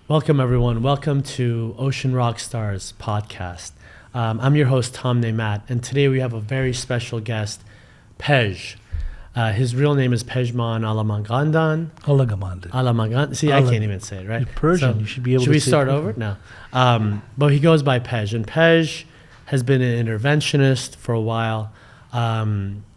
Welcome, everyone. Welcome to Ocean Rock Stars podcast. I'm your host, Tom Neymat, and today we have a very special guest, Pej. His real name is Pejman Alamagandan. Alamagandan. See, I can't even say it, right? You're Persian. So, you should be able to Should we say start Persian. over? No. But he goes by Pej, and Pej has been an interventionist for a while.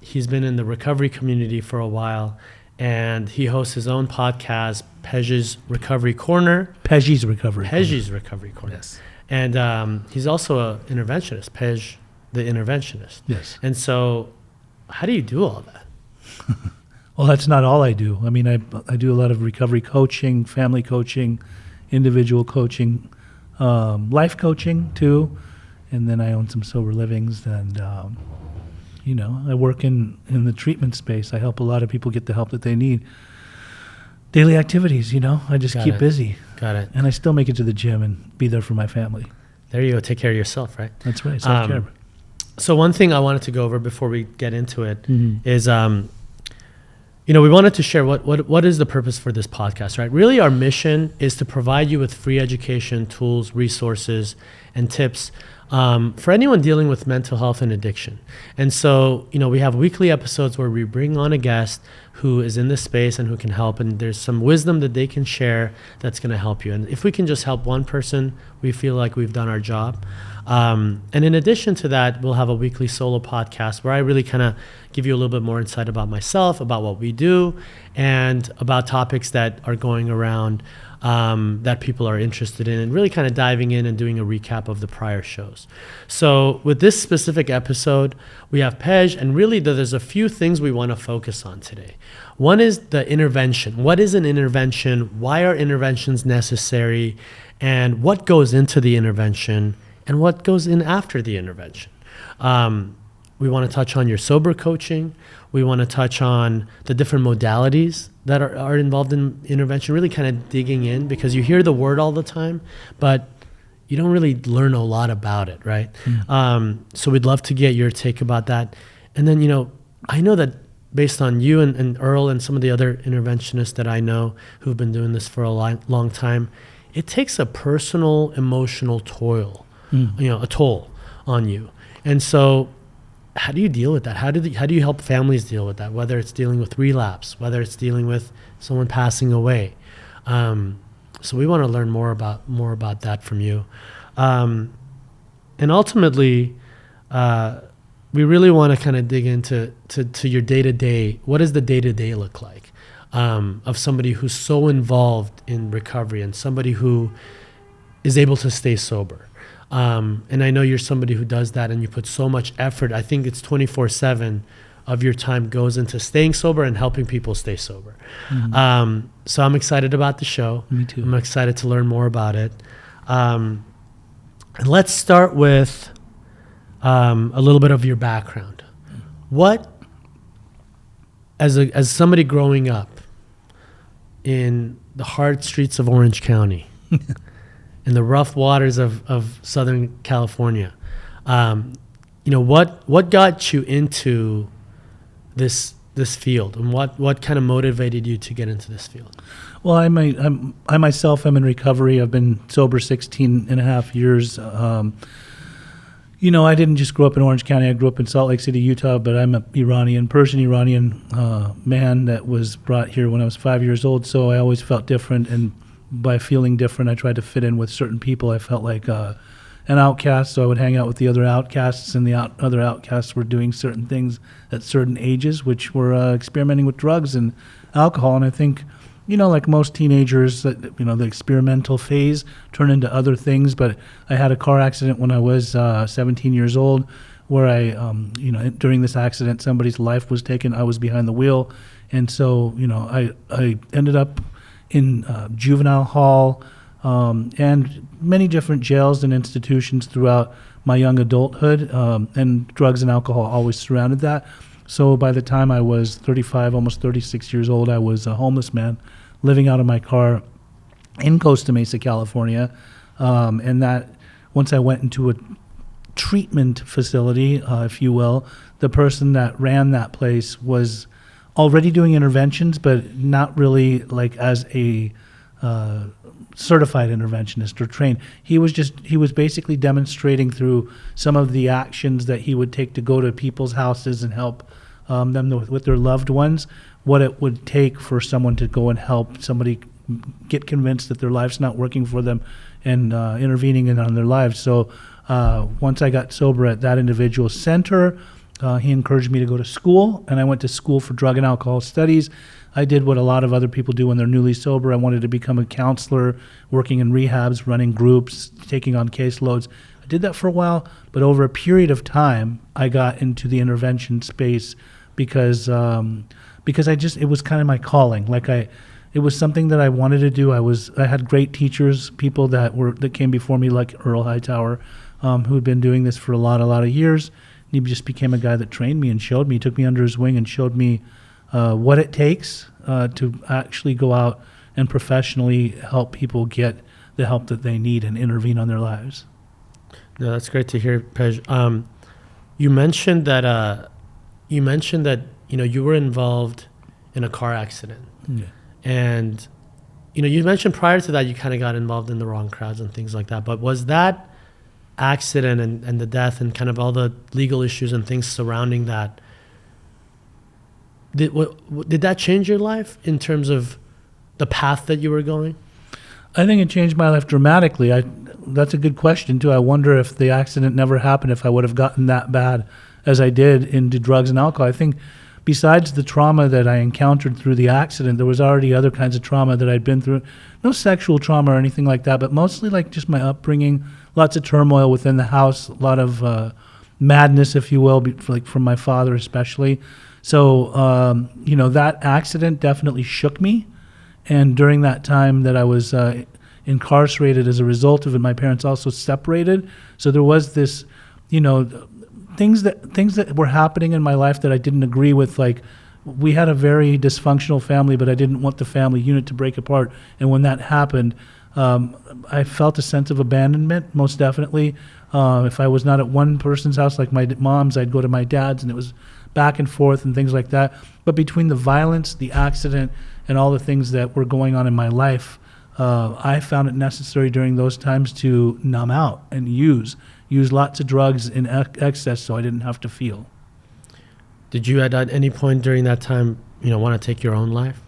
He's been in the recovery community for a while, and he hosts his own podcast, Pej's Recovery Corner. Pej's Recovery Corner. Yes. And he's also an interventionist, Pej the interventionist. Yes. And so how do you do all that? Well, that's not all I do. I mean, I do a lot of recovery coaching, family coaching, individual coaching, life coaching too. And then I own some sober livings and, I work in the treatment space. I help a lot of people get the help that they need. Daily activities, I just Got keep it. busy. Got it. And I still make it to the gym and be there for my family. There you go. Take care of yourself, right? That's right, self-care. So one thing I wanted to go over before we get into it Mhm. is, we wanted to share what is the purpose for this podcast, right? Really, our mission is to provide you with free education, tools, resources, and tips for anyone dealing with mental health and addiction. And so, we have weekly episodes where we bring on a guest who is in this space and who can help. And there's some wisdom that they can share that's going to help you. And if we can just help one person, we feel like we've done our job. And in addition to that, we'll have a weekly solo podcast where I really kind of give you a little bit more insight about myself, about what we do, and about topics that are going around that people are interested in, and really kind of diving in and doing a recap of the prior shows. So with this specific episode, we have Pej, and really there's a few things we want to focus on today. One is the intervention. What is an intervention? Why are interventions necessary? And what goes into the intervention? And what goes in after the intervention? We want to touch on your sober coaching. We want to touch on the different modalities that are involved in intervention, really kind of digging in, because you hear the word all the time, but you don't really learn a lot about it, right? So we'd love to get your take about that. And then, I know that based on you and Earl and some of the other interventionists that I know who've been doing this for a long time, it takes a personal, emotional toll, a toll on you. And so how do you deal with that? How do you help families deal with that? Whether it's dealing with relapse, whether it's dealing with someone passing away. So we want to learn more about that from you. And ultimately, we really want to kind of dig into your day-to-day. What does the day-to-day look like of somebody who's so involved in recovery and somebody who is able to stay sober? And I know you're somebody who does that, and you put so much effort. I think it's 24/7 of your time goes into staying sober and helping people stay sober. So I'm excited about the show. Me too. I'm excited to learn more about it. And let's start with a little bit of your background. What, as somebody growing up in the hard streets of Orange County, in the rough waters of Southern California, what got you into this field, and what kind of motivated you to get into this field? Well, I myself am in recovery. I've been sober 16 and a half years. I didn't just grow up in Orange County. I grew up in Salt Lake City, Utah, but I'm a Persian Iranian man that was brought here when I was 5 years old. So I always felt different, and by feeling different, I tried to fit in with certain people. I felt like an outcast, so I would hang out with the other outcasts, and the other outcasts were doing certain things at certain ages, which were experimenting with drugs and alcohol. And I think, like most teenagers, the experimental phase turned into other things. But I had a car accident when I was 17 years old, where during this accident, somebody's life was taken. I was behind the wheel, and so I ended up in juvenile hall and many different jails and institutions throughout my young adulthood, and drugs and alcohol always surrounded that. So by the time I was 35, almost 36 years old, I was a homeless man living out of my car in Costa Mesa, California. And that once I went into a treatment facility, if you will, the person that ran that place was already doing interventions, but not really like as a certified interventionist or trained. He was basically demonstrating through some of the actions that he would take to go to people's houses and help them with their loved ones, what it would take for someone to go and help somebody get convinced that their life's not working for them and intervening on their lives. So once I got sober at that individual center, he encouraged me to go to school, and I went to school for drug and alcohol studies. I did what a lot of other people do when they're newly sober. I wanted to become a counselor, working in rehabs, running groups, taking on caseloads. I did that for a while, but over a period of time, I got into the intervention space because it was kind of my calling. It was something that I wanted to do. I had great teachers, people that came before me, like Earl Hightower, who had been doing this for a lot of years. He just became a guy that trained me and showed me, took me under his wing and showed me what it takes to actually go out and professionally help people get the help that they need and intervene on their lives. No, that's great to hear, Pej. You mentioned that you were involved in a car accident, and you mentioned prior to that you kind of got involved in the wrong crowds and things like that. But was that accident and the death and kind of all the legal issues and things surrounding that, did that change your life in terms of the path that you were going? I think it changed my life dramatically. That's a good question too. I wonder if the accident never happened, if I would have gotten that bad as I did into drugs and alcohol. I think besides the trauma that I encountered through the accident, there was already other kinds of trauma that I'd been through. No sexual trauma or anything like that, but mostly like just my upbringing, lots of turmoil within the house, a lot of madness, if you will, like from my father especially. So, that accident definitely shook me. And during that time that I was incarcerated as a result of it, my parents also separated. So there was this, things that were happening in my life that I didn't agree with. Like, we had a very dysfunctional family, but I didn't want the family unit to break apart. And when that happened, I felt a sense of abandonment, most definitely. If I was not at one person's house, like my mom's, I'd go to my dad's, and it was back and forth and things like that. But between the violence, the accident, and all the things that were going on in my life, I found it necessary during those times to numb out and use lots of drugs in excess so I didn't have to feel. Did you at any point during that time, want to take your own life?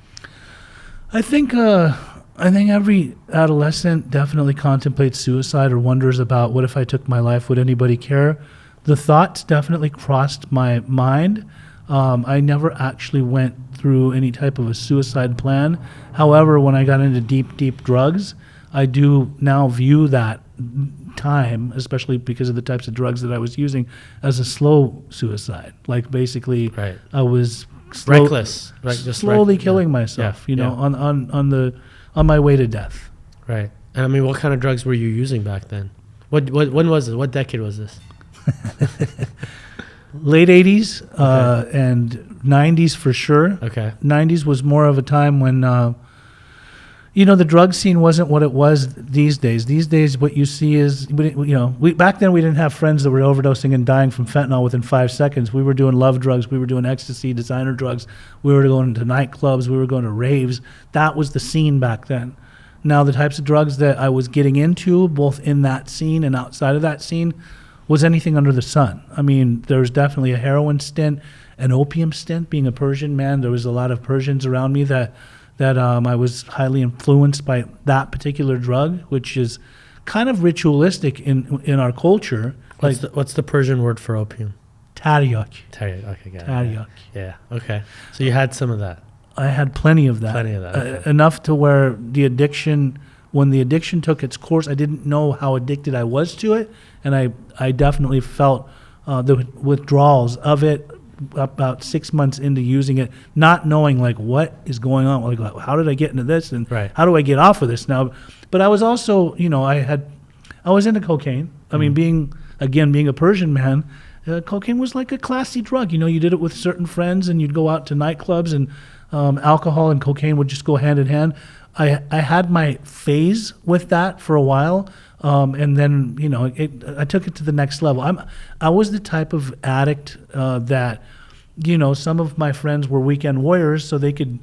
I think every adolescent definitely contemplates suicide or wonders about, what if I took my life? Would anybody care? The thoughts definitely crossed my mind. I never actually went through any type of a suicide plan. However, when I got into deep drugs, I do now view that time, especially because of the types of drugs that I was using, as a slow suicide. Like, basically, right. I was reckless, right? Just slowly killing myself. On my way to death. Right. And I mean, what kind of drugs were you using back then? When was it? What decade was this? Late 80s and 90s for sure. Okay. 90s was more of a time when, the drug scene wasn't what it was these days. These days, what you see is, back then we didn't have friends that were overdosing and dying from fentanyl within 5 seconds. We were doing love drugs. We were doing ecstasy, designer drugs. We were going to nightclubs. We were going to raves. That was the scene back then. Now, the types of drugs that I was getting into, both in that scene and outside of that scene, was anything under the sun. I mean, there was definitely a heroin stint, an opium stint. Being a Persian man, there was a lot of Persians around me that I was highly influenced by that particular drug, which is kind of ritualistic in our culture. What's the Persian word for opium? Taryak. Okay, got it. Taryak. Yeah. Okay. So you had some of that. I had plenty of that. Okay. Enough to where when the addiction took its course, I didn't know how addicted I was to it, and I definitely felt the withdrawals of it about 6 months into using it, not knowing like what is going on, like how did I get into this, and right. How do I get off of this now? But I was also, I was into cocaine. I mean, being a Persian man, cocaine was like a classy drug. You did it with certain friends, and you'd go out to nightclubs, and alcohol and cocaine would just go hand in hand. I had my phase with that for a while, and then I took it to the next level. I was the type of addict that some of my friends were weekend warriors, so they could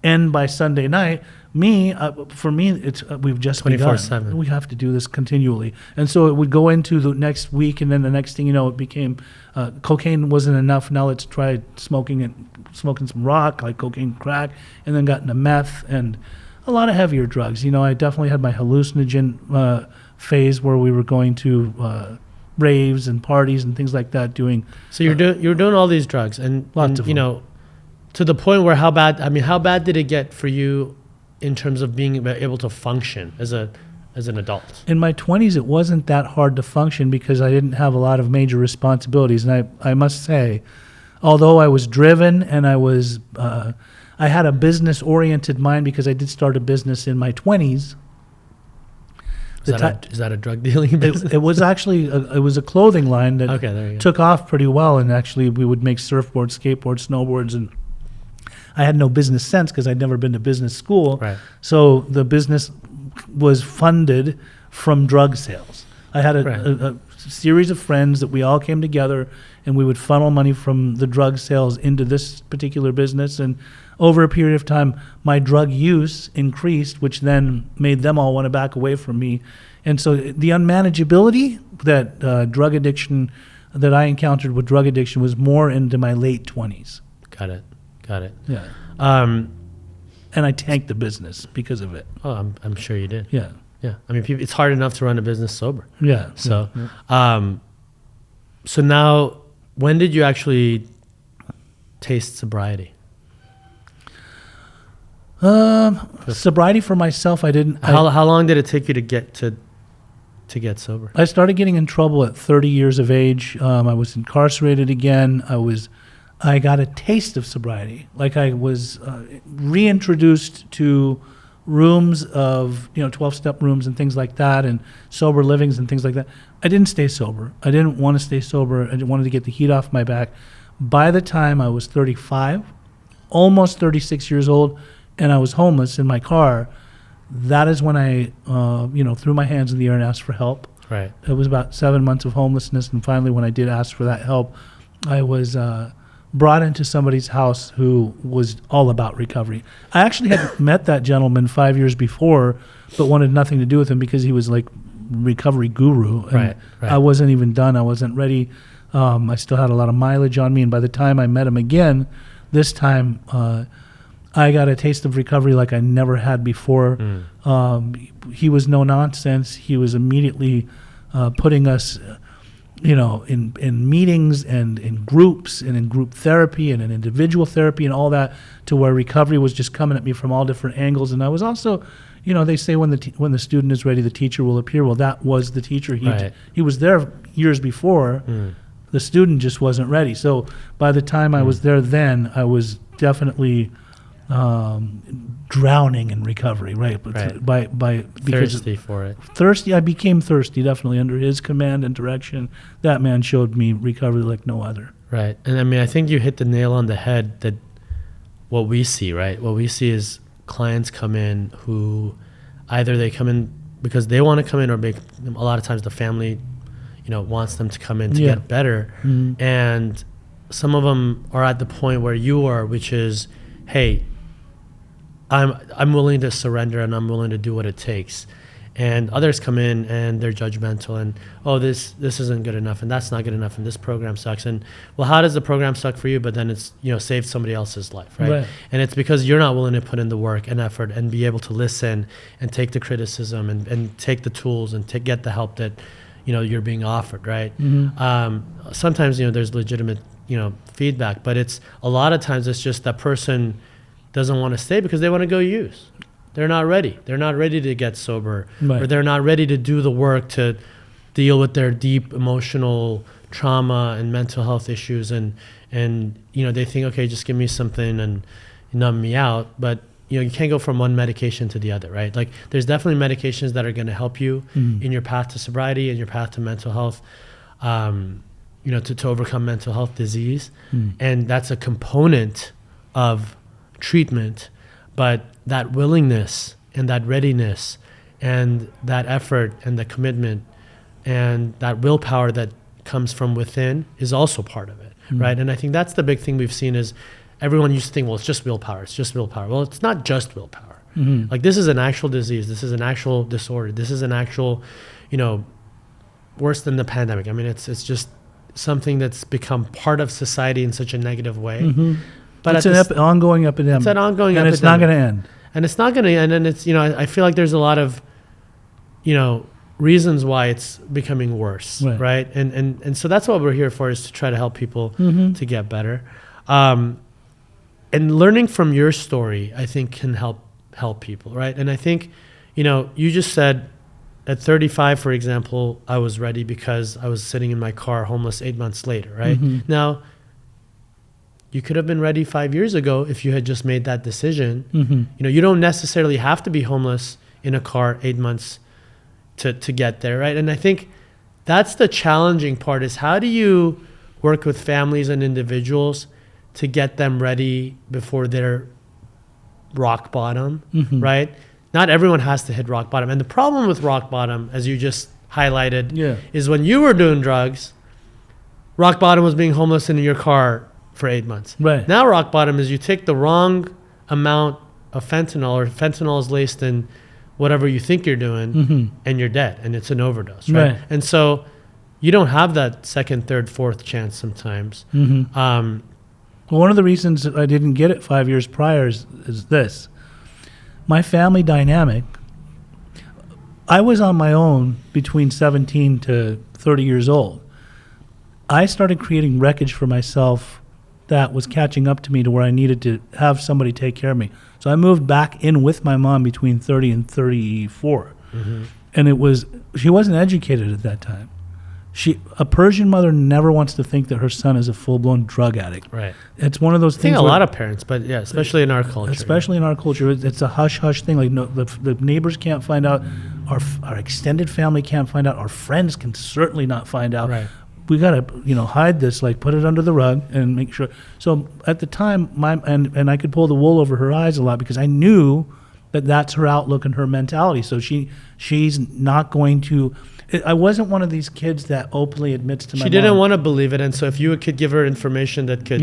end by Sunday night. For me, it's we've just begun. 24/7. We have to do this continually, and so it would go into the next week, and then the next thing you know, it became cocaine wasn't enough. Now let's try smoking some rock, like cocaine, crack, and then got into meth and a lot of heavier drugs. I definitely had my hallucinogen phase where we were going to raves and parties and things like that. So you're doing all these drugs, and Lots of them. To the point where how bad did it get for you in terms of being able to function as an adult? In my 20s, it wasn't that hard to function because I didn't have a lot of major responsibilities. And I must say, although I was driven and I had a business-oriented mind because I did start a business in my 20s. Is that a drug dealing business? It was actually it was a clothing line that Okay, there you go. took off pretty well. And actually, we would make surfboards, skateboards, snowboards, and I had no business sense because I'd never been to business school. Right. So the business was funded from drug sales. I had a series of friends that we all came together, and we would funnel money from the drug sales into this particular business. And over a period of time, my drug use increased, which then made them all want to back away from me. And so the unmanageability that drug addiction that I encountered with drug addiction was more into my late 20s. Got it. Yeah. And I tanked the business because of it. Oh, I'm sure you did. Yeah. Yeah. I mean, it's hard enough to run a business sober. Yeah. So, so now, when did you actually taste sobriety? Sobriety for myself, I didn't. How long did it take you to get sober? I started getting in trouble at 30 years of age. I was incarcerated again. I got a taste of sobriety. Like I was reintroduced to rooms of 12-step rooms and things like that, and sober livings and things like that. I didn't stay sober. I didn't want to stay sober. I wanted to get the heat off my back. By the time I was 35, almost 36 years old, and I was homeless in my car, that is when I threw my hands in the air and asked for help. Right. It was about 7 months of homelessness, and finally when I did ask for that help, I was brought into somebody's house who was all about recovery. I actually had met that gentleman 5 years before, but wanted nothing to do with him because he was like recovery guru. And Right. I wasn't even done. I wasn't ready. I still had a lot of mileage on me. And by the time I met him again, this time I got a taste of recovery like I never had before. He was no nonsense. He was immediately putting us in meetings and in groups and in group therapy and in individual therapy and all that, to where recovery was just coming at me from all different angles. And I was also, they say when the student is ready, the teacher will appear. Well, that was the teacher. He was there years before. The student just wasn't ready. So by the time I was there then, I was definitely drowning in recovery, right? Because Thirsty for it. Thirsty, I became thirsty, definitely, under his command and direction. That man showed me recovery like no other. Right. And I mean, I think you hit the nail on the head that what we see, right? What we see is clients come in who either they come in because they want to come in, or a lot of times the family, wants them to come in to get better. Mm-hmm. And some of them are at the point where you are, which is, hey, I'm willing to surrender and I'm willing to do what it takes. And others come in and they're judgmental and, this isn't good enough and that's not good enough and this program sucks. And well, how does the program suck for you? But then it's, saved somebody else's life, right? And it's because you're not willing to put in the work and effort and be able to listen and take the criticism and take the tools and get the help that, you're being offered, right? Mm-hmm. Sometimes, there's legitimate, feedback, but a lot of times it's just that person doesn't want to stay because they want to go use. They're not ready. They're not ready to get sober, or they're not ready to do the work to deal with their deep emotional trauma and mental health issues. And they think, okay, just give me something and numb me out. But you can't go from one medication to the other, right? Like there's definitely medications that are going to help you in your path to sobriety and your path to mental health, to overcome mental health disease. And that's a component of treatment, but that willingness and that readiness and that effort and the commitment and that willpower that comes from within is also part of it, right? And I think that's the big thing we've seen is everyone used to think, well, it's just willpower. Well, it's not just willpower. Like, this is an actual disease. This is an actual disorder. This is an actual, worse than the pandemic. I mean, it's just something that's become part of society in such a negative way. But it's an ongoing epidemic. It's an ongoing and epidemic. it's not going to end. And it's not going to end. And it's, I feel like there's a lot of, reasons why it's becoming worse, right? And so that's what we're here for, is to try to help people to get better. And learning from your story, I think, can help people, right? And I think, you just said at 35, for example, I was ready because I was sitting in my car homeless 8 months later, right? Now, you could have been ready 5 years ago if you had just made that decision. You don't necessarily have to be homeless in a car 8 months to get there, right? And I think that's the challenging part, is how do you work with families and individuals to get them ready before they're rock bottom, right? Not everyone has to hit rock bottom. And the problem with rock bottom, as you just highlighted, is when you were doing drugs, rock bottom was being homeless in your car for 8 months. Right. Now rock bottom is you take the wrong amount of fentanyl, or fentanyl is laced in whatever you think you're doing, and you're dead, and it's an overdose, right? And so you don't have that second, third, fourth chance sometimes. Well, one of the reasons I didn't get it 5 years prior is this. My family dynamic, I was on my own between 17 to 30 years old. I started creating wreckage for myself that was catching up to me to where I needed to have somebody take care of me. So I moved back in with my mom between 30 and 34. And she wasn't educated at that time. A Persian mother never wants to think that her son is a full-blown drug addict. Right. It's one of those things. I think a lot of parents, but yeah, especially in our culture. Especially in our culture, it's a hush-hush thing. Like, no, the neighbors can't find out. Our extended family can't find out. Our friends can certainly not find out. Right. We got to, hide this, like put it under the rug and make sure. So at the time, and I could pull the wool over her eyes a lot because I knew that that's her outlook and her mentality. So she's not going to. I wasn't one of these kids that openly admits to my mom. She didn't want to believe it, and so if you could give her information that could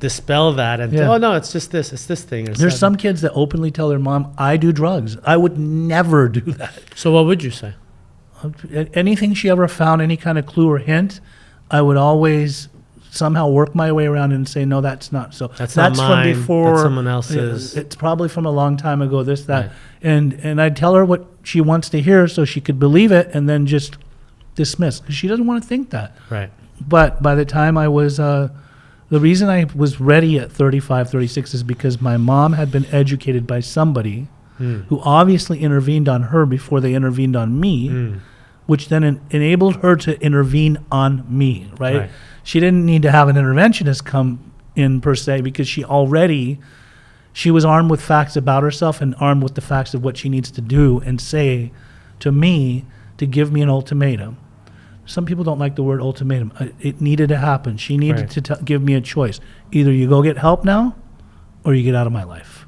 dispel that, and oh no, it's just this, it's this thing. There's some kids that openly tell their mom, "I do drugs." I would never do that. So what would you say? Anything she ever found, any kind of clue or hint, I would always somehow work my way around and say, no, that's not so. That's not mine, from before. that's someone else's. It's probably from a long time ago, this, that. Right. And I'd tell her what she wants to hear so she could believe it and then just dismiss, because she doesn't want to think that. Right. But by the time I was, the reason I was ready at 35, 36 is because my mom had been educated by somebody who obviously intervened on her before they intervened on me, which then enabled her to intervene on me, right? She didn't need to have an interventionist come in per se, because she was armed with facts about herself and armed with the facts of what she needs to do and say to me to give me an ultimatum. Some people don't like the word ultimatum. It needed to happen. She needed to give me a choice. Either you go get help now or you get out of my life.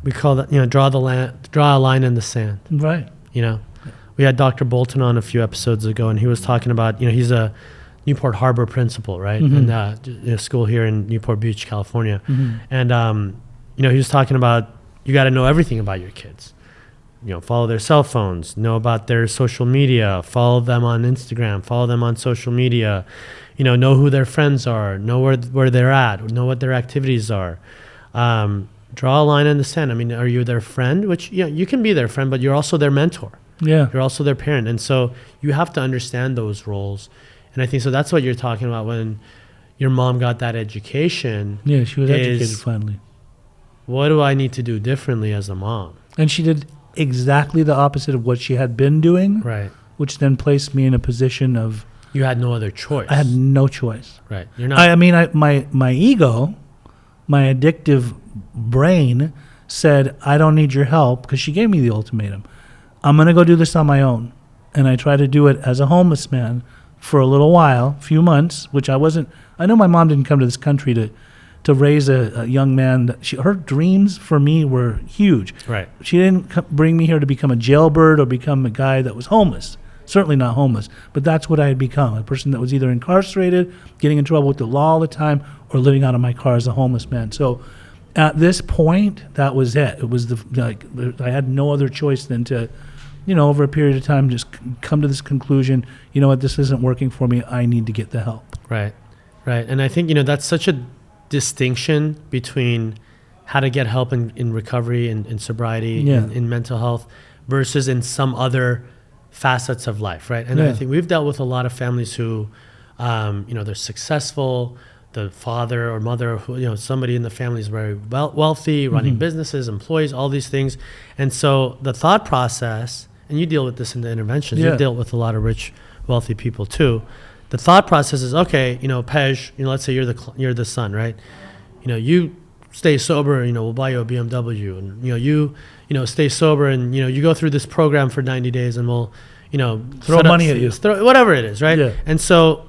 We call that, draw a line in the sand. Right. We had Dr. Bolton on a few episodes ago, and he was talking about, he's a Newport Harbor principal, right? And a school here in Newport Beach, California. And, he was talking about, you got to know everything about your kids. Follow their cell phones, know about their social media, follow them on Instagram, follow them on social media, know who their friends are, know where they're at, know what their activities are. Draw a line in the sand. I mean, are you their friend? Which, you can be their friend, but you're also their mentor. Yeah. You're also their parent. And so you have to understand those roles. And I think so that's what you're talking about when your mom got that education. Yeah, she was educated finally. What do I need to do differently as a mom? And she did exactly the opposite of what she had been doing. Right. Which then placed me in a position of... You had no other choice. I had no choice. Right. You're not... My ego, my addictive brain said, I don't need your help, because she gave me the ultimatum. I'm going to go do this on my own. And I tried to do it as a homeless man for a little while, a few months, which I wasn't... I know my mom didn't come to this country to raise a young man. Her dreams for me were huge. Right. She didn't bring me here to become a jailbird or become a guy that was homeless. Certainly not homeless. But that's what I had become, a person that was either incarcerated, getting in trouble with the law all the time, or living out of my car as a homeless man. So at this point, that was it. It was I had no other choice than to, over a period of time, just come to this conclusion. You know what? This isn't working for me. I need to get the help. Right. And I think, that's such a distinction between how to get help in recovery and in sobriety, in mental health, versus in some other facets of life, right? And I think we've dealt with a lot of families who, they're successful. The father or mother, who, somebody in the family is very wealthy, running businesses, employees, all these things. And so the thought process, and you deal with this in the interventions, you deal with a lot of rich, wealthy people too. The thought process is, okay, Pej, let's say you're the son, right? You stay sober, we'll buy you a BMW, and you stay sober, and you go through this program for 90 days, and we'll throw money at you, whatever it is, right? Yeah. And so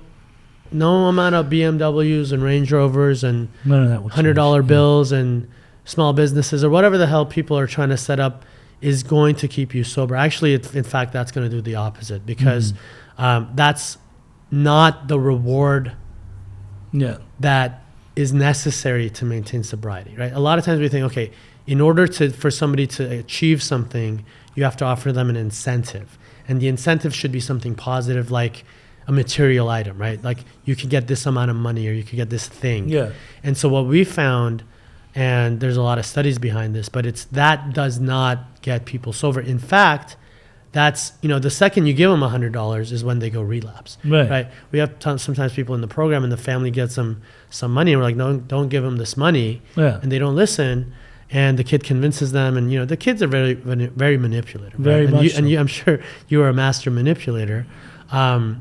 no amount of BMWs and Range Rovers and $100 bills and small businesses or whatever the hell people are trying to set up is going to keep you sober. Actually, in fact, that's going to do the opposite, because that's not the reward that is necessary to maintain sobriety, right? A lot of times we think, okay, in order for somebody to achieve something, you have to offer them an incentive. And the incentive should be something positive, like a material item, right? Like you could get this amount of money, or you could get this thing. Yeah. And so what we found, and there's a lot of studies behind this, but that does not get people sober. In fact, that's, the second you give them $100 is when they go relapse. Right? We have sometimes people in the program, and the family gets them some money, and we're like, no, don't give them this money. And they don't listen. And the kid convinces them, and the kids are very, very manipulative. Very right? much. I'm sure you are a master manipulator. And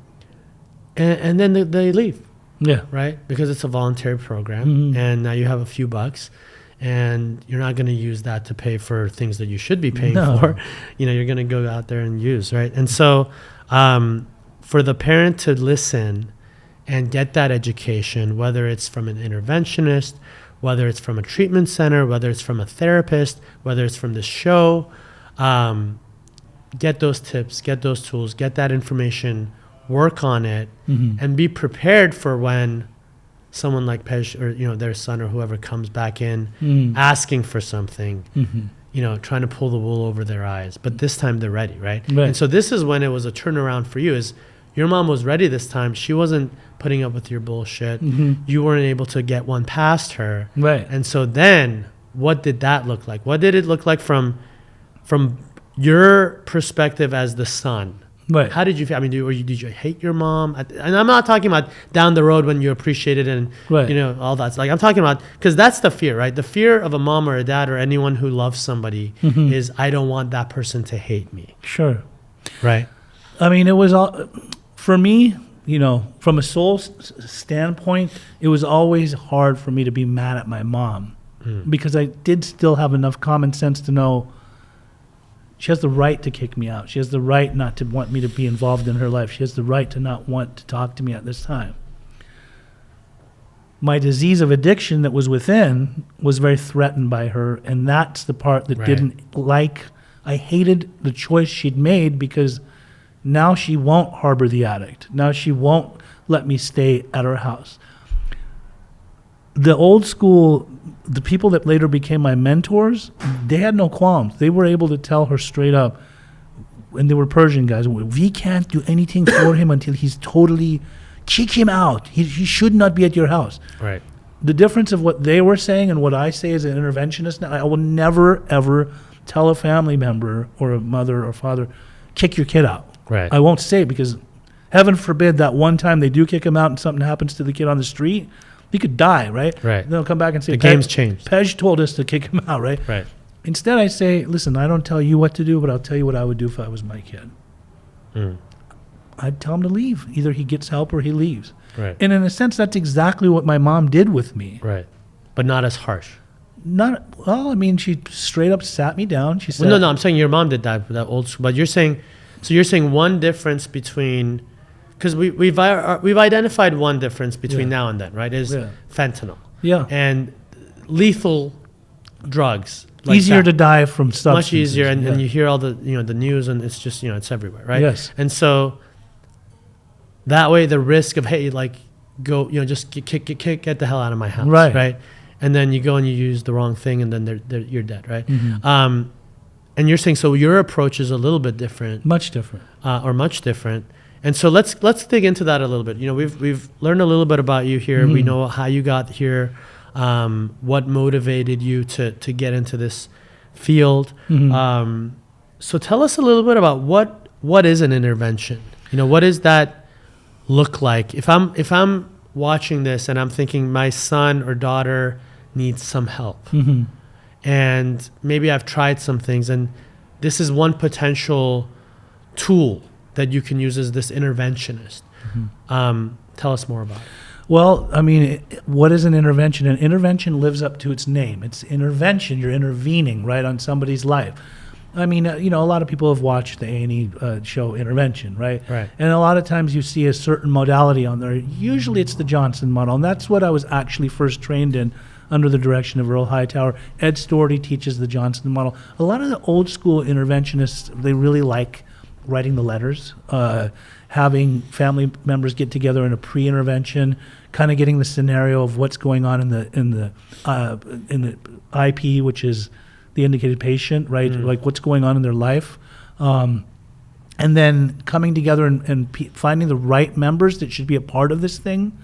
then they leave. Yeah. Right? Because it's a voluntary program, and now you have a few bucks, and you're not going to use that to pay for things that you should be paying for. You're going to go out there and use, right? And so for the parent to listen and get that education, whether it's from an interventionist, whether it's from a treatment center, whether it's from a therapist, whether it's from the show, get those tips, get those tools, get that information, work on it, and be prepared for when someone like Pej or their son or whoever comes back in asking for something, trying to pull the wool over their eyes. But this time they're ready, right? And so this is when it was a turnaround for you. Is your mom was ready this time. She wasn't putting up with your bullshit. You weren't able to get one past her. Right. And so then what did that look like? What did it look like from your perspective as the son? Right. How did you feel? I mean, did you hate your mom? And I'm not talking about down the road when you appreciate it and, all that. Like I'm talking about, because that's the fear, right? The fear of a mom or a dad or anyone who loves somebody is, I don't want that person to hate me. Sure. Right. I mean, it was all, for me, from a soul standpoint, it was always hard for me to be mad at my mom because I did still have enough common sense to know she has the right to kick me out. She has the right not to want me to be involved in her life. She has the right to not want to talk to me at this time. My disease of addiction that was within was very threatened by her, and that's the part that didn't like. I hated the choice she'd made because now she won't harbor the addict. Now she won't let me stay at her house. The old school, the people that later became my mentors, they had no qualms. They were able to tell her straight up, and they were Persian guys, we can't do anything for him until he's totally, kick him out. He should not be at your house. Right. The difference of what they were saying and what I say as an interventionist now, I will never, ever tell a family member or a mother or father, kick your kid out. Right. I won't say it because heaven forbid that one time they do kick him out and something happens to the kid on the street, he could die, right? Right. They'll come back and say, the game's changed. Pej told us to kick him out, right? Right. Instead, I say, listen, I don't tell you what to do, but I'll tell you what I would do if I was my kid. I'd tell him to leave. Either he gets help or he leaves. Right. And in a sense, that's exactly what my mom did with me. Right. But not as harsh. I mean, she straight up sat me down. She said, no, I'm saying your mom did that old school. But you're saying one difference between, because we've identified one difference between now and then, right? Is fentanyl. Yeah. And lethal drugs. Like easier to die from substances. Much easier, and you hear all the the news, and it's just it's everywhere, right? Yes. And so that way, the risk of go just get the hell out of my house, right? and then you go and you use the wrong thing, and then you're dead, right? Mm-hmm. And you're saying, so your approach is a little bit different, Much different. or much different. And so let's dig into that a little bit. You know, we've learned a little bit about you here. Mm-hmm. We know how you got here, what motivated you to get into this field. Mm-hmm. So tell us a little bit about what is an intervention. You know, what does that look like? If I'm watching this and I'm thinking my son or daughter needs some help, Mm-hmm. and maybe I've tried some things, and this is one potential tool that you can use as this interventionist. Mm-hmm. Tell us more about it. Well, I mean, what is an intervention? An intervention lives up to its name. It's intervention. You're intervening, right, on somebody's life. I mean, you know, a lot of people have watched the A&E show Intervention, right? Right. And a lot of times you see a certain modality on there. Usually it's the Johnson model, and that's what I was actually first trained in under the direction of Earl Hightower. Ed Storty teaches the Johnson model. A lot of the old school interventionists, they really like writing the letters, having family members get together in a pre-intervention, kind of getting the scenario of what's going on in the IP, which is the indicated patient, right? Like what's going on in their life. And then coming together and finding the right members that should be a part of this thing,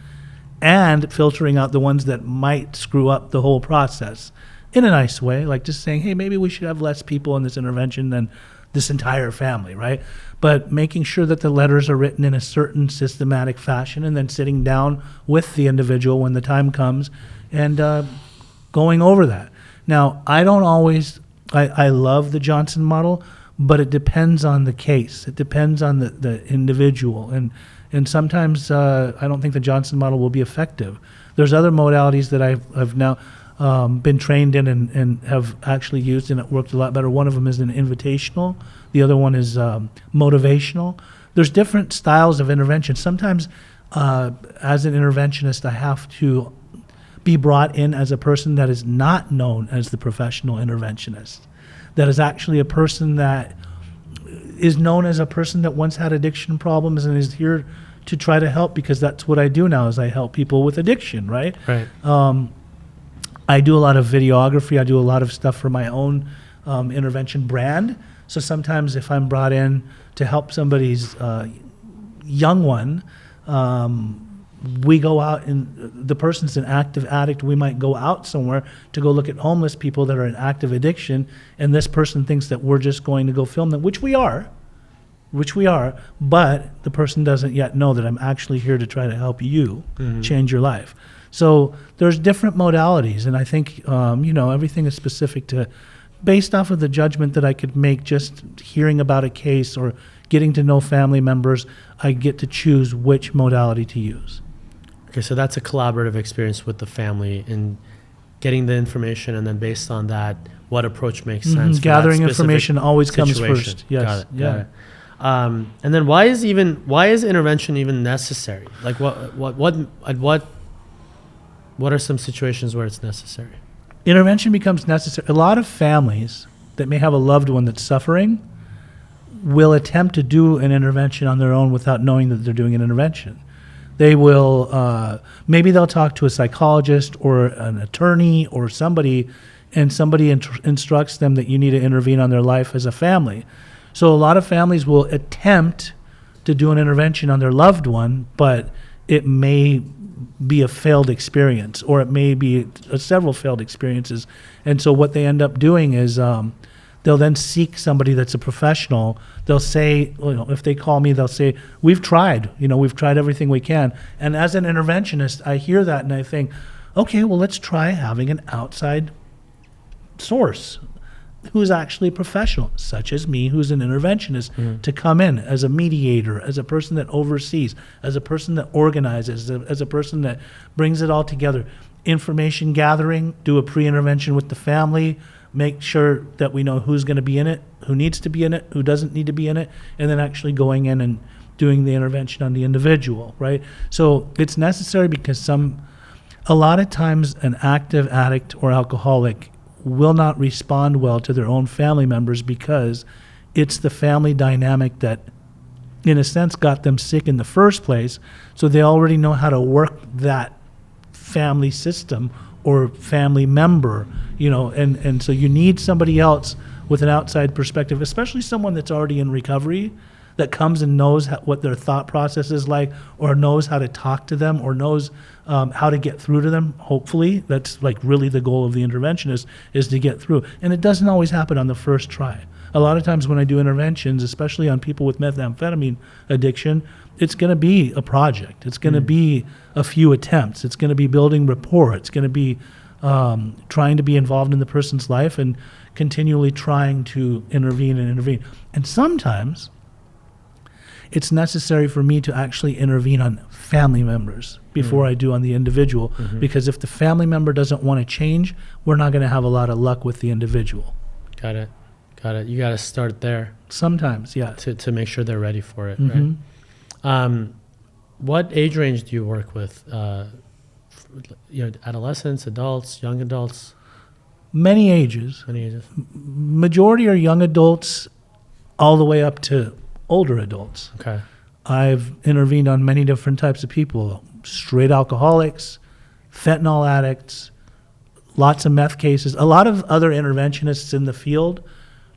and filtering out the ones that might screw up the whole process in a nice way, like just saying, hey, maybe we should have less people in this intervention than this entire family, right? But making sure that the letters are written in a certain systematic fashion, and then sitting down with the individual when the time comes and going over that. Now, I don't always, I love the Johnson model, but it depends on the case. It depends on the individual. And sometimes I don't think the Johnson model will be effective. There's other modalities that I've now been trained in and have actually used, and it worked a lot better. One of them is an invitational. The other one is motivational. There's different styles of intervention. Sometimes as an interventionist, I have to be brought in as a person that is not known as the professional interventionist, that is actually a person that is known as a person that once had addiction problems and is here to try to help, because that's what I do now, is I help people with addiction, right? Right. I do a lot of videography. I do a lot of stuff for my own intervention brand. So sometimes if I'm brought in to help somebody's young one, we go out, and the person's an active addict. We might go out somewhere to go look at homeless people that are in active addiction, and this person thinks that we're just going to go film them, which we are, but the person doesn't yet know that I'm actually here to try to help you change your life. So there's different modalities, and I think, everything is specific to, based off of the judgment that I could make just hearing about a case or getting to know family members, I get to choose which modality to use. Okay, so that's a collaborative experience with the family and getting the information, and then based on that, what approach makes sense. For Gathering that specific information always comes situation. first. Yes. Got it. Got it. And then why is intervention even necessary? Like what are some situations where it's necessary? Intervention becomes necessary. A lot of families that may have a loved one that's suffering will attempt to do an intervention on their own without knowing that they're doing an intervention. They will, maybe they'll talk to a psychologist or an attorney or somebody, and somebody instructs them that you need to intervene on their life as a family. So a lot of families will attempt to do an intervention on their loved one, but it may be a failed experience, or it may be several failed experiences. And so what they end up doing is they'll then seek somebody that's a professional. They'll say, if they call me, they'll say, we've tried everything we can. And as an interventionist, I hear that and I think, okay, well, let's try having an outside source who's actually professional, such as me, who's an interventionist, to come in as a mediator, as a person that oversees, as a person that organizes, as a person that brings it all together. Information gathering, do a pre-intervention with the family, make sure that we know who's going to be in it, who needs to be in it, who doesn't need to be in it, and then actually going in and doing the intervention on the individual, right? So it's necessary because a lot of times an active addict or alcoholic will not respond well to their own family members because it's the family dynamic that, in a sense, got them sick in the first place. So they already know how to work that family system or family member, and so you need somebody else with an outside perspective, especially someone that's already in recovery, that comes and knows what their thought process is like, or knows how to talk to them, or knows how to get through to them. Hopefully, that's like really the goal of the interventionist, is to get through. And it doesn't always happen on the first try. A lot of times when I do interventions, especially on people with methamphetamine addiction, it's going to be a project. It's going to be a few attempts. It's going to be building rapport. It's going to be trying to be involved in the person's life and continually trying to intervene. And sometimes it's necessary for me to actually intervene on family members before I do on the individual, because if the family member doesn't want to change, we're not going to have a lot of luck with the individual. Got it. You got to start there. Sometimes, yeah. To make sure they're ready for it, right? What age range do you work with? Adolescents, adults, young adults? Many ages. Majority are young adults, all the way up to older adults. Okay. I've intervened on many different types of people: straight alcoholics, fentanyl addicts, lots of meth cases. A lot of other interventionists in the field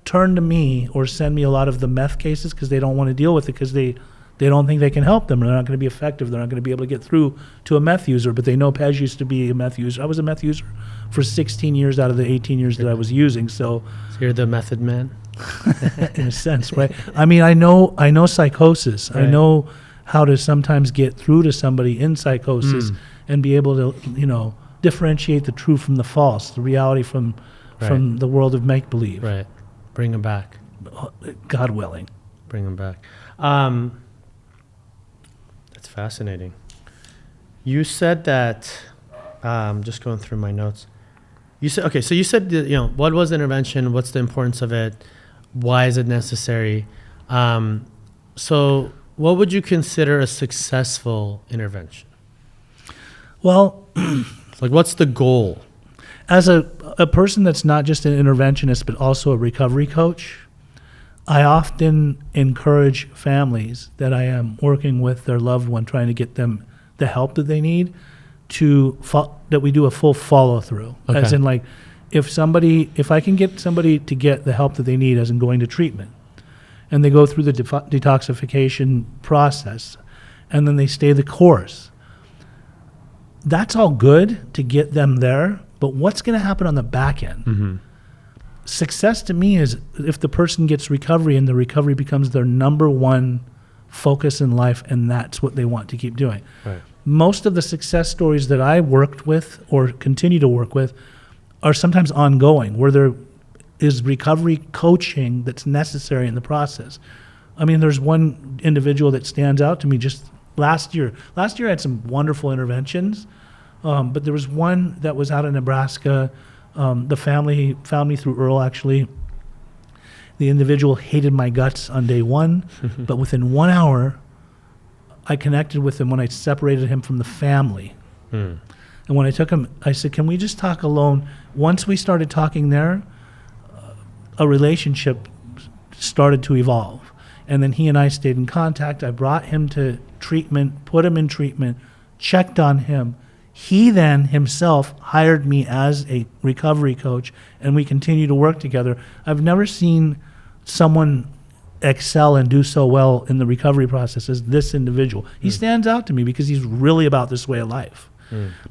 turn to me or send me a lot of the meth cases because they don't want to deal with it, because they don't think they can help them. They're not going to be effective. They're not going to be able to get through to a meth user, but they know Pej used to be a meth user. I was a meth user for 16 years out of the 18 years that I was using. So you're the method man? In a sense, right? I mean, I know psychosis. Right. I know how to sometimes get through to somebody in psychosis and be able to, differentiate the true from the false, the reality from the world of make-believe. Right. Bring them back. God willing. Bring them back. That's fascinating. You said that, just going through my notes. You said, okay, so you said, what was intervention? What's the importance of it? Why is it necessary? So what would you consider a successful intervention? Well, like, what's the goal? As a person that's not just an interventionist, but also a recovery coach, I often encourage families that I am working with their loved one, trying to get them the help that they need, that we do a full follow through. Okay. As in, like, if I can get somebody to get the help that they need, as in going to treatment, and they go through the detoxification process, and then they stay the course, that's all good to get them there. But what's going to happen on the back end? Success to me is if the person gets recovery and the recovery becomes their number one focus in life, and that's what they want to keep doing. Right. Most of the success stories that I worked with or continue to work with are sometimes ongoing, where there is recovery coaching that's necessary in the process. I mean, there's one individual that stands out to me just last year. Last year I had some wonderful interventions, but there was one that was out in Nebraska. The family found me through Earl, actually. The individual hated my guts on day one, but within 1 hour, I connected with him when I separated him from the family. And when I took him, I said, can we just talk alone? Once we started talking there, a relationship started to evolve. And then he and I stayed in contact. I brought him to treatment, put him in treatment, checked on him. He then himself hired me as a recovery coach, and we continue to work together. I've never seen someone excel and do so well in the recovery process as this individual. He stands out to me because he's really about this way of life.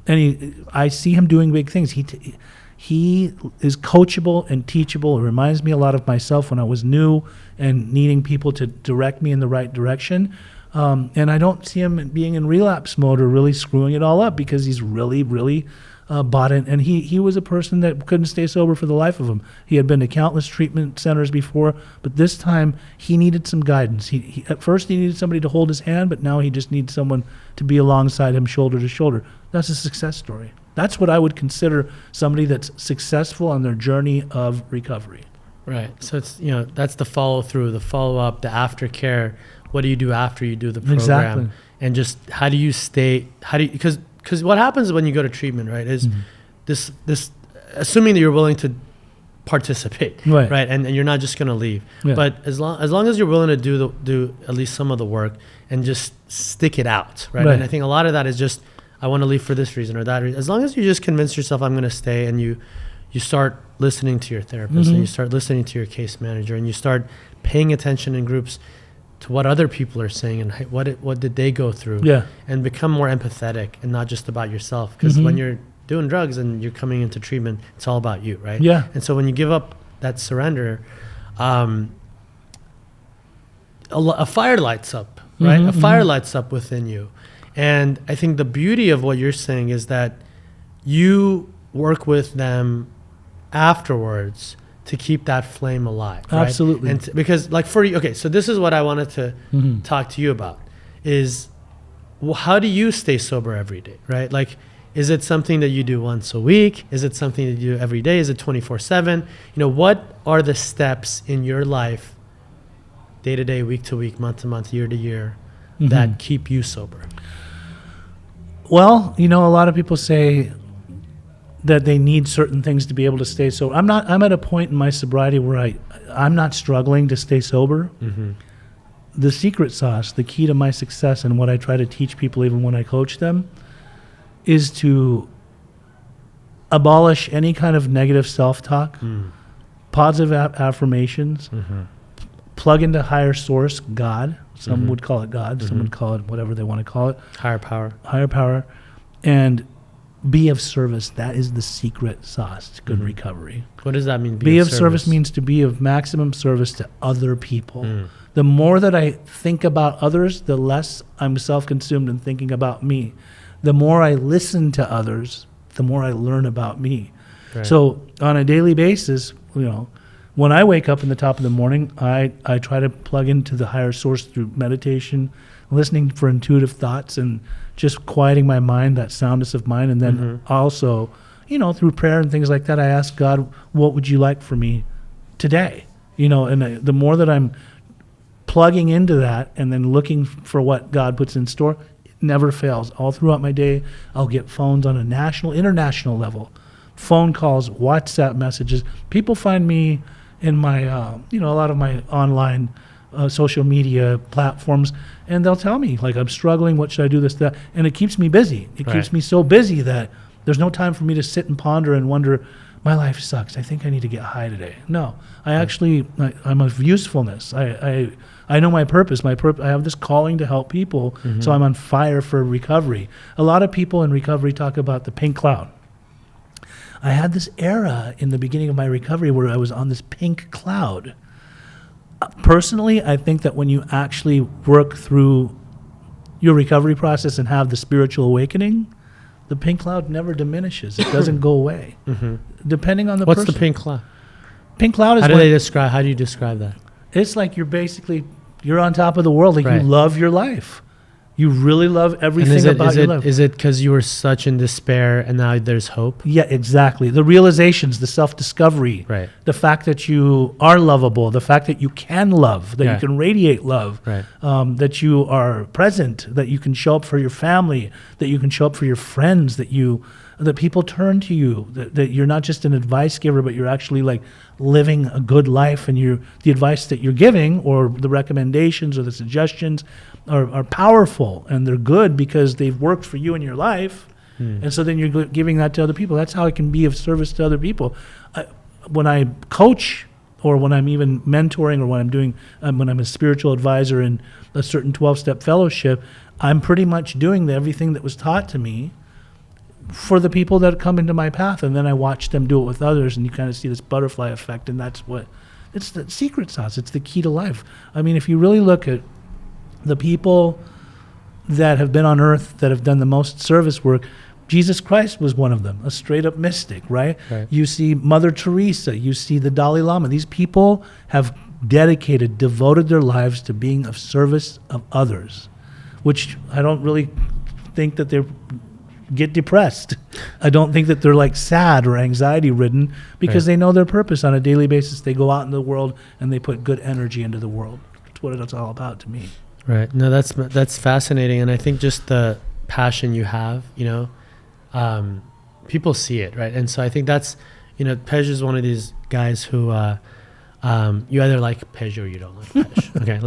And I see him doing big things. He is coachable and teachable. It reminds me a lot of myself when I was new and needing people to direct me in the right direction. And I don't see him being in relapse mode or really screwing it all up, because he's really, really bought in. And he was a person that couldn't stay sober for the life of him. He had been to countless treatment centers before, but this time he needed some guidance. At first he needed somebody to hold his hand, but now he just needs someone to be alongside him, shoulder to shoulder. That's a success story. That's what I would consider somebody that's successful on their journey of recovery. Right. So it's, that's the follow through, the follow up, the aftercare. What do you do after you do the program? Exactly. And just because what happens when you go to treatment, right, is this assuming that you're willing to participate, right, and you're not just going to leave. Yeah. But as long as you're willing to do at least some of the work and just stick it out, right? And I think a lot of that is just I want to leave for this reason or that reason. As long as you just convince yourself I'm going to stay, and you start listening to your therapist, and you start listening to your case manager, and you start paying attention in groups to what other people are saying and what did they go through, and become more empathetic and not just about yourself. Because when you're doing drugs and you're coming into treatment, it's all about you, right? Yeah. And so when you give up that surrender, a fire lights up, right? A fire lights up within you. And I think the beauty of what you're saying is that you work with them afterwards to keep that flame alive, right? Absolutely. And because like for you, okay, so this is what I wanted to talk to you about is, how do you stay sober every day, right? Like, is it something that you do once a week? Is it something that you do every day? Is it 24/7? You know, what are the steps in your life, day to day, week to week, month to month, year to year, that keep you sober? Well, you know, a lot of people say that they need certain things to be able to stay sober. I'm at a point in my sobriety where I'm not struggling to stay sober. The secret sauce, the key to my success, and what I try to teach people even when I coach them, is to abolish any kind of negative self-talk, positive affirmations, plug into higher source, God. Some would call it God. Some would call it whatever they want to call it. Higher power. And be of service. That is the secret sauce to good recovery. What does that mean? Be of service means to be of maximum service to other people. The more that I think about others, the less I'm self-consumed and thinking about me. The more I listen to others, the more I learn about me. Right. So on a daily basis, you know, when I wake up in the top of the morning, I try to plug into the higher source through meditation, listening for intuitive thoughts, and just quieting my mind, that soundness of mind. And then also, you know, through prayer and things like that, I ask God, what would you like for me today? You know, and the more that I'm plugging into that and then looking for what God puts in store, it never fails. All throughout my day, I'll get phones on a national, international level, phone calls, WhatsApp messages. People find me in my, you know, a lot of my online social media platforms, and they'll tell me, like, I'm struggling, what should I do, this, that, and it keeps me busy. It keeps me so busy that there's no time for me to sit and ponder and wonder, my life sucks, I think I need to get high today. No, I'm of usefulness. I know my purpose. I have this calling to help people, so I'm on fire for recovery. A lot of people in recovery talk about the pink cloud. I had this era in the beginning of my recovery where I was on this pink cloud. Personally, I think that when you actually work through your recovery process and have the spiritual awakening, the pink cloud never diminishes. It doesn't go away. Depending on the person. What's the pink cloud? Pink cloud is how do you describe that? It's like you're on top of the world. Like you love your life. You really love everything about your life. Is it because you were such in despair and now there's hope? Yeah, exactly. The realizations, the self-discovery, the fact that you are lovable, the fact that you can love, that you can radiate love, that you are present, that you can show up for your family, that you can show up for your friends, that people turn to you, that you're not just an advice giver, but you're actually like living a good life, and the advice that you're giving or the recommendations or the suggestions are powerful, and they're good because they've worked for you in your life. And so then you're giving that to other people. That's how I can be of service to other people. When I coach, or when I'm even mentoring, or when I'm a spiritual advisor in a certain 12-step fellowship, I'm pretty much doing everything that was taught to me for the people that come into my path, and then I watch them do it with others, and you kind of see this butterfly effect, and it's the secret sauce. It's the key to life. I mean, if you really look at the people that have been on earth that have done the most service work, Jesus Christ was one of them, a straight up mystic, right? You see Mother Teresa, you see the Dalai Lama. These people have devoted their lives to being of service of others, which I don't really think that they get depressed. I don't think that they're like sad or anxiety ridden, because they know their purpose on a daily basis. They go out in the world and they put good energy into the world. That's what it's all about to me. Right. No, that's fascinating. And I think just the passion you have, people see it, right? And so I think that's, Pej is one of these guys who, you either like Pej or you don't like Pej. Okay.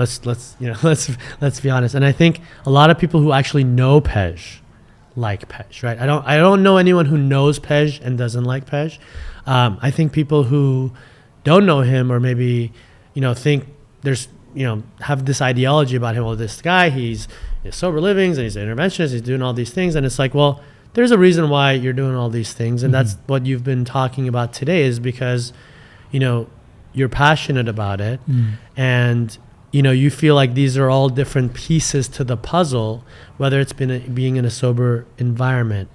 Let's be honest. And I think a lot of people who actually know Pej like Pej, right? I don't know anyone who knows Pej and doesn't like Pej. I think people who don't know him or maybe, think there's, have this ideology about him. Well, this guy, he's sober livings and he's an interventionist. He's doing all these things. And it's like, well, there's a reason why you're doing all these things. And that's what you've been talking about today is because, you're passionate about it. And, you feel like these are all different pieces to the puzzle, whether it's being in a sober environment,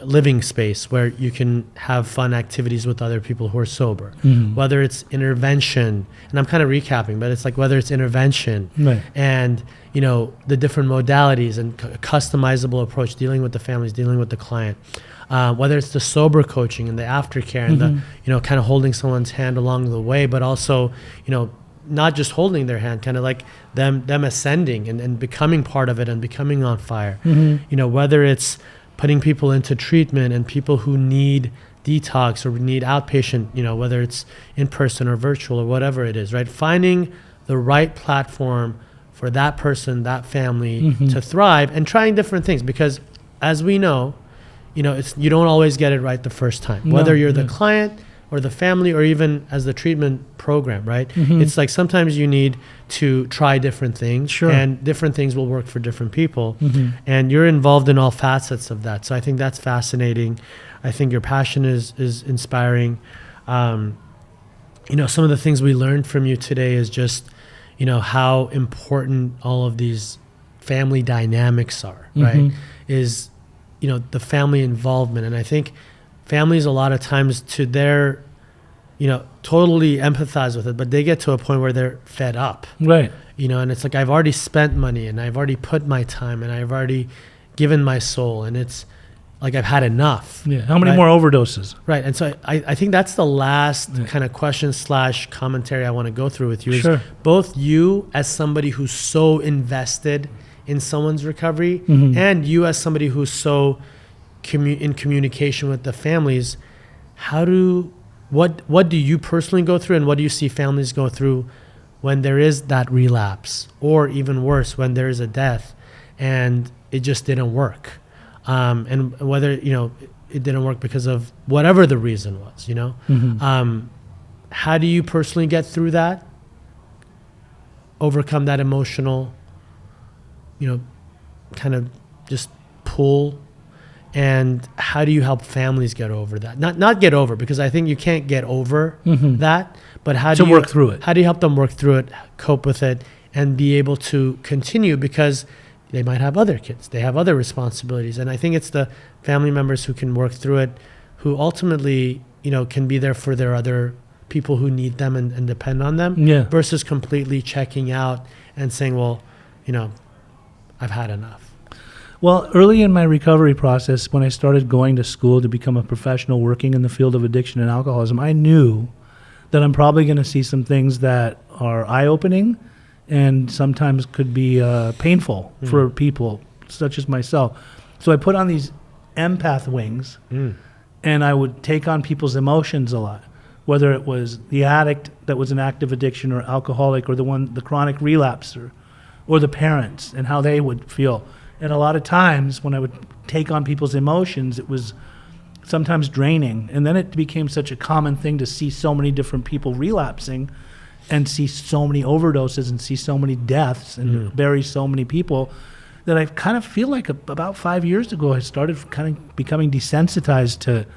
living space where you can have fun activities with other people who are sober, whether it's intervention, and I'm kind of recapping, but it's like whether it's intervention and, the different modalities and customizable approach, dealing with the families, dealing with the client, whether it's the sober coaching and the aftercare and the, kind of holding someone's hand along the way, but also, not just holding their hand, kind of like them ascending and becoming part of it and becoming on fire, whether it's putting people into treatment and people who need detox or need outpatient, whether it's in person or virtual or whatever it is, right? Finding the right platform for that person, that family to thrive and trying different things because as we know, you don't always get it right the first time, whether you're the client or the family or even as the treatment program, right? It's like sometimes you need to try different things and different things will work for different people. And you're involved in all facets of that. So I think that's fascinating. I think your passion is inspiring. Some of the things we learned from you today is just, how important all of these family dynamics are, right? Is, the family involvement. And I think families a lot of times to their, totally empathize with it, but they get to a point where they're fed up. Right. And it's like, I've already spent money and I've already put my time and I've already given my soul and it's like, I've had enough. Yeah. How many more overdoses? Right. And so I think that's the last kind of question / commentary I want to go through with you is both you as somebody who's so invested in someone's recovery and you as somebody who's so in communication with the families, what do you personally go through and what do you see families go through when there is that relapse or even worse, when there is a death and it just didn't work? And whether, it didn't work because of whatever the reason was, how do you personally get through that? Overcome that emotional, kind of just pull. And how do you help families get over that? Not get over, because I think you can't get over that, but how do you work through it? How do you help them work through it, cope with it, and be able to continue because they might have other kids, they have other responsibilities, and I think it's the family members who can work through it, who ultimately can be there for their other people who need them and depend on them, versus completely checking out and saying, well, I've had enough. Well, early in my recovery process, when I started going to school to become a professional working in the field of addiction and alcoholism, I knew that I'm probably going to see some things that are eye-opening and sometimes could be painful for people such as myself. So I put on these empath wings and I would take on people's emotions a lot, whether it was the addict that was in active addiction or alcoholic or the chronic relapser or the parents and how they would feel. And a lot of times when I would take on people's emotions, it was sometimes draining. And then it became such a common thing to see so many different people relapsing and see so many overdoses and see so many deaths and bury so many people that I kind of feel like about 5 years ago, I started kind of becoming desensitized to,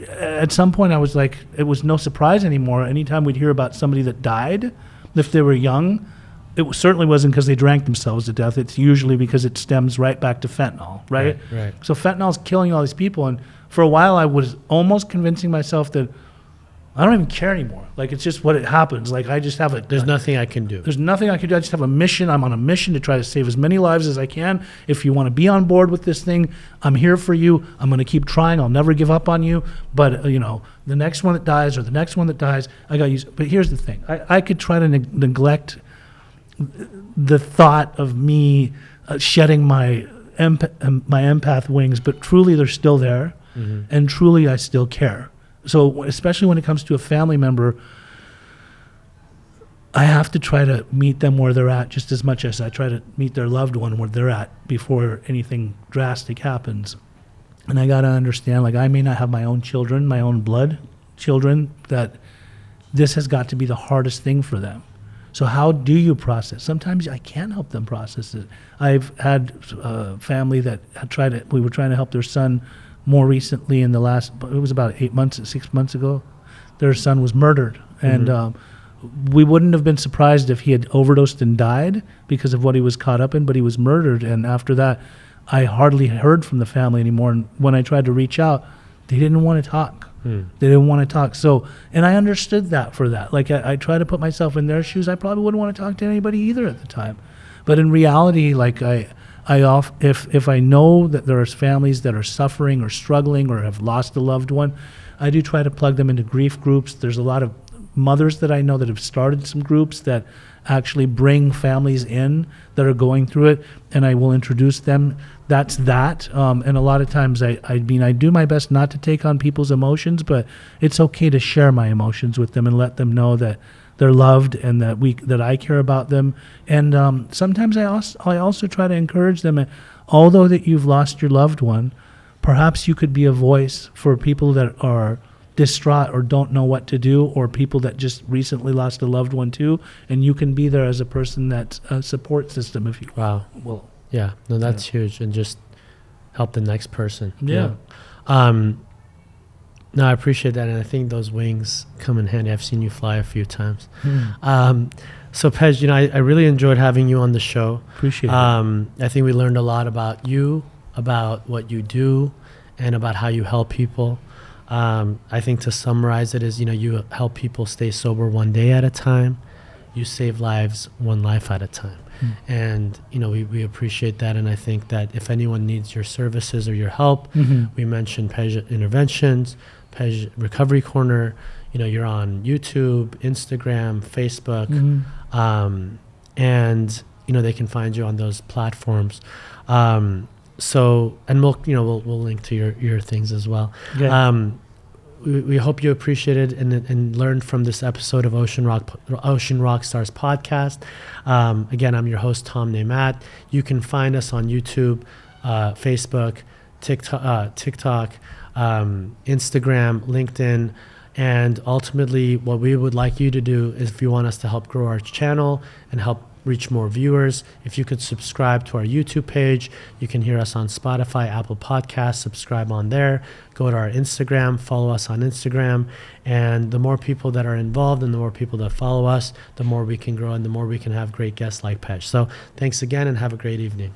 at some point I was like, it was no surprise anymore. Anytime we'd hear about somebody that died, if they were young, it certainly wasn't because they drank themselves to death. It's usually because it stems right back to fentanyl, right? Right. So fentanyl's killing all these people. And for a while, I was almost convincing myself that I don't even care anymore. Like, it's just what it happens. Like, I just have There's nothing I can do. There's nothing I can do. I just have a mission. I'm on a mission to try to save as many lives as I can. If you want to be on board with this thing, I'm here for you. I'm going to keep trying. I'll never give up on you. But, the next one that dies or the next one that dies, I got to use. But here's the thing. I could try to neglect the thought of me shedding my empath wings, but truly they're still there, and truly I still care. So especially when it comes to a family member, I have to try to meet them where they're at just as much as I try to meet their loved one where they're at before anything drastic happens. And I got to understand, like, I may not have my own children, my own blood children, that this has got to be the hardest thing for them. So how do you process? Sometimes I can't help them process it. I've had a family that had we were trying to help their son more recently it was about 6 months ago. Their son was murdered. Mm-hmm. And we wouldn't have been surprised if he had overdosed and died because of what he was caught up in, but he was murdered. And after that, I hardly heard from the family anymore. And when I tried to reach out, they didn't want to talk. They didn't want to talk. So, and I understood that for that. Like, I try to put myself in their shoes. I probably wouldn't want to talk to anybody either at the time. But in reality, like, if I know that there's families that are suffering or struggling or have lost a loved one, I do try to plug them into grief groups. There's a lot of mothers that I know that have started some groups that actually bring families in that are going through it, and I will introduce them. That's that. And a lot of times I do my best not to take on people's emotions, but it's okay to share my emotions with them and let them know that they're loved and that I care about them. And sometimes I also try to encourage them, although that you've lost your loved one, perhaps you could be a voice for people that are distraught or don't know what to do, or people that just recently lost a loved one too, and you can be there as a person that's a support system, if you will. Yeah, no, that's huge, and just help the next person. Yeah. No, I appreciate that, and I think those wings come in handy. I've seen you fly a few times. So Pej, I really enjoyed having you on the show. Appreciate it. I think we learned a lot about you, about what you do, and about how you help people. I think to summarize it is, you help people stay sober one day at a time. You save lives one life at a time. And, we appreciate that. And I think that if anyone needs your services or your help, we mentioned Pej Interventions, Pej Recovery Corner. You're on YouTube, Instagram, Facebook, and, they can find you on those platforms. So, and we'll link to your things as well. Okay. We hope you appreciated and learned from this episode of Ocean Rockstars podcast. Again, I'm your host, Tom Neymat. You can find us on YouTube, Facebook, TikTok, Instagram, LinkedIn. And ultimately, what we would like you to do is, if you want us to help grow our channel and help reach more viewers, if you could subscribe to our YouTube page. You can hear us on Spotify, Apple Podcasts. Subscribe on there. Go to our Instagram, follow us on Instagram. And the more people that are involved and the more people that follow us, the more we can grow and the more we can have great guests like Pej. So thanks again and have a great evening.